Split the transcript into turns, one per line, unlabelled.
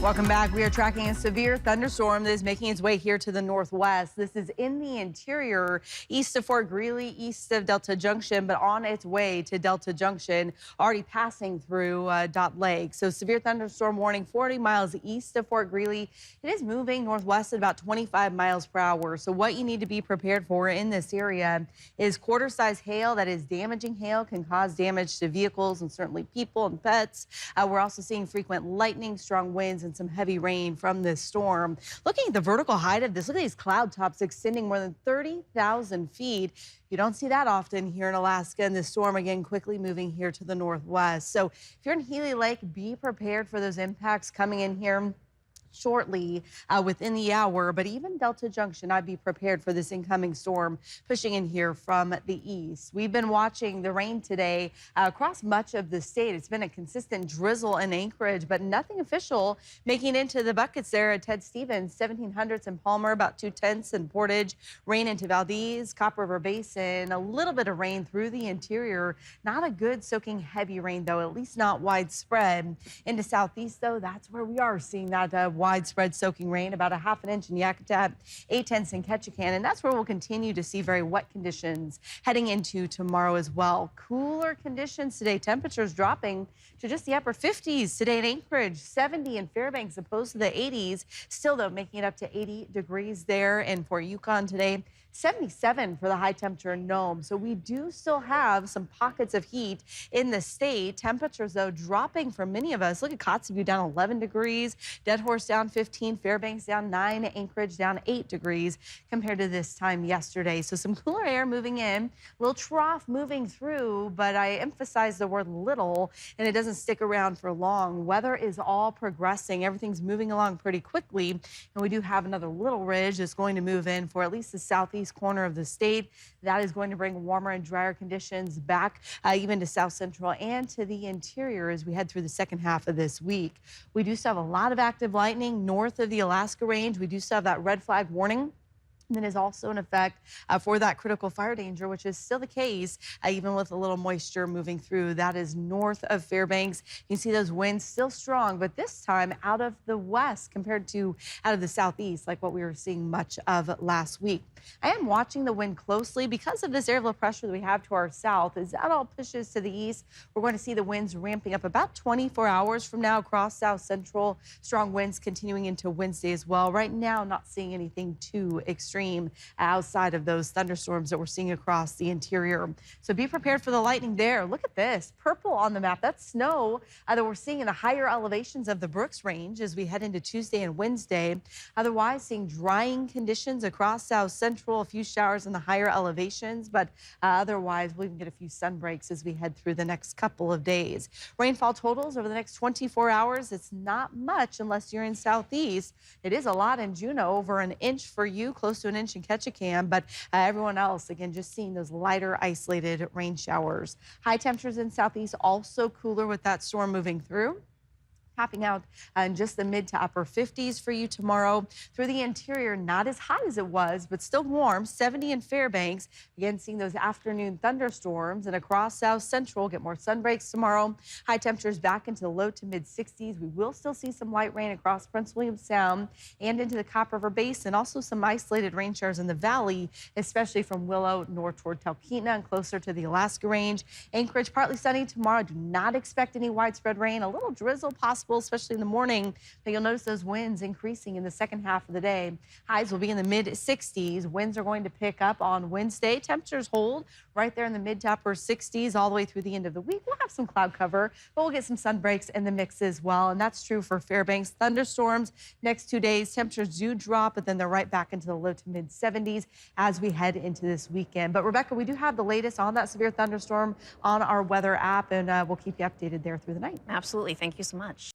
Welcome back. We are tracking a severe thunderstorm that is making its way here to the northwest. This is in the interior, east of Fort Greely, east of Delta Junction, but on its way to Delta Junction, already passing through Dot Lake. So severe thunderstorm warning 40 miles east of Fort Greely. It is moving northwest at about 25 miles per hour. So what you need to be prepared for in this area is quarter-size hail. That is damaging hail, can cause damage to vehicles and certainly people and pets. We're also seeing frequent lightning, strong winds, and some heavy rain from this storm. Looking at the vertical height of this, look at these cloud tops extending more than 30,000 feet. You don't see that often here in Alaska, and this storm again quickly moving here to the northwest. So if you're in Healy Lake, be prepared for those impacts coming in here shortly within the hour. But even Delta Junction, I'd be prepared for this incoming storm pushing in here from the east. We've been watching the rain today across much of the state. It's been a consistent drizzle in Anchorage, but nothing official making into the buckets there at Ted Stevens. 1700s in Palmer, about 2/10 in Portage. Rain into Valdez, Copper River Basin, a little bit of rain through the interior. Not a good soaking heavy rain, though, at least not widespread. Into southeast, though, that's where we are seeing that widespread soaking rain, about a ½ an inch in Yakutat, 8/10 in Ketchikan, and that's where we'll continue to see very wet conditions heading into tomorrow as well. Cooler conditions today, temperatures dropping to just the upper 50s today in Anchorage, 70 in Fairbanks opposed to the 80s. Still, though, making it up to 80 degrees there, and for Yukon today, 77 for the high temperature in Nome. So we do still have some pockets of heat in the state. Temperatures, though, dropping for many of us. Look at Kotzebue down 11 degrees, Dead Horse down 15, Fairbanks down 9, Anchorage down 8 degrees compared to this time yesterday. So some cooler air moving in, little trough moving through, but I emphasize the word little, and it doesn't stick around for long. Weather is all progressing. Everything's moving along pretty quickly, and we do have another little ridge that's going to move in for at least the southeast corner of the state. That is going to bring warmer and drier conditions back even to south central and to the interior as we head through the second half of this week. We do still have a lot of active lightning north of the Alaska range. We do still have that red flag warning that is also in effect for that critical fire danger, which is still the case, even with a little moisture moving through. That is north of Fairbanks. You can see those winds still strong, but this time out of the west compared to out of the southeast, like what we were seeing much of last week. I am watching the wind closely because of this area of low pressure that we have to our south. As that all pushes to the east, we're going to see the winds ramping up about 24 hours from now across south central. Strong winds continuing into Wednesday as well. Right now, not seeing anything too extreme outside of those thunderstorms that we're seeing across the interior. So be prepared for the lightning there. Look at this purple on the map. That's snow that we're seeing in the higher elevations of the Brooks Range as we head into Tuesday and Wednesday. Otherwise, seeing drying conditions across south central, a few showers in the higher elevations, but otherwise we'll even get a few sun breaks as we head through the next couple of days. Rainfall totals over the next 24 hours. It's not much unless you're in southeast. It is a lot in Juneau, over an inch for you, close to an inch in Ketchikan, but everyone else, again, just seeing those lighter isolated rain showers. High temperatures in southeast, also cooler with that storm moving through. Topping out in just the mid to upper 50s for you tomorrow. Through the interior, not as hot as it was, but still warm. 70 in Fairbanks. Again, seeing those afternoon thunderstorms, and across south central, get more sun breaks tomorrow. High temperatures back into the low to mid 60s. We will still see some light rain across Prince William Sound and into the Copper River Basin. Also some isolated rain showers in the valley, especially from Willow north toward Talkeetna and closer to the Alaska range. Anchorage, partly sunny tomorrow. Do not expect any widespread rain. A little drizzle possible, especially in the morning, but you'll notice those winds increasing in the second half of the day. Highs will be in the mid 60s. Winds are going to pick up on Wednesday. Temperatures hold right there in the mid to upper 60s all the way through the end of the week. We'll have some cloud cover, but we'll get some sun breaks in the mix as well. And that's true for Fairbanks. Thunderstorms next 2 days. Temperatures do drop, but then they're right back into the low to mid 70s as we head into this weekend. But Rebecca, we do have the latest on that severe thunderstorm on our weather app, and we'll keep you updated there through the night.
Absolutely. Thank you so much.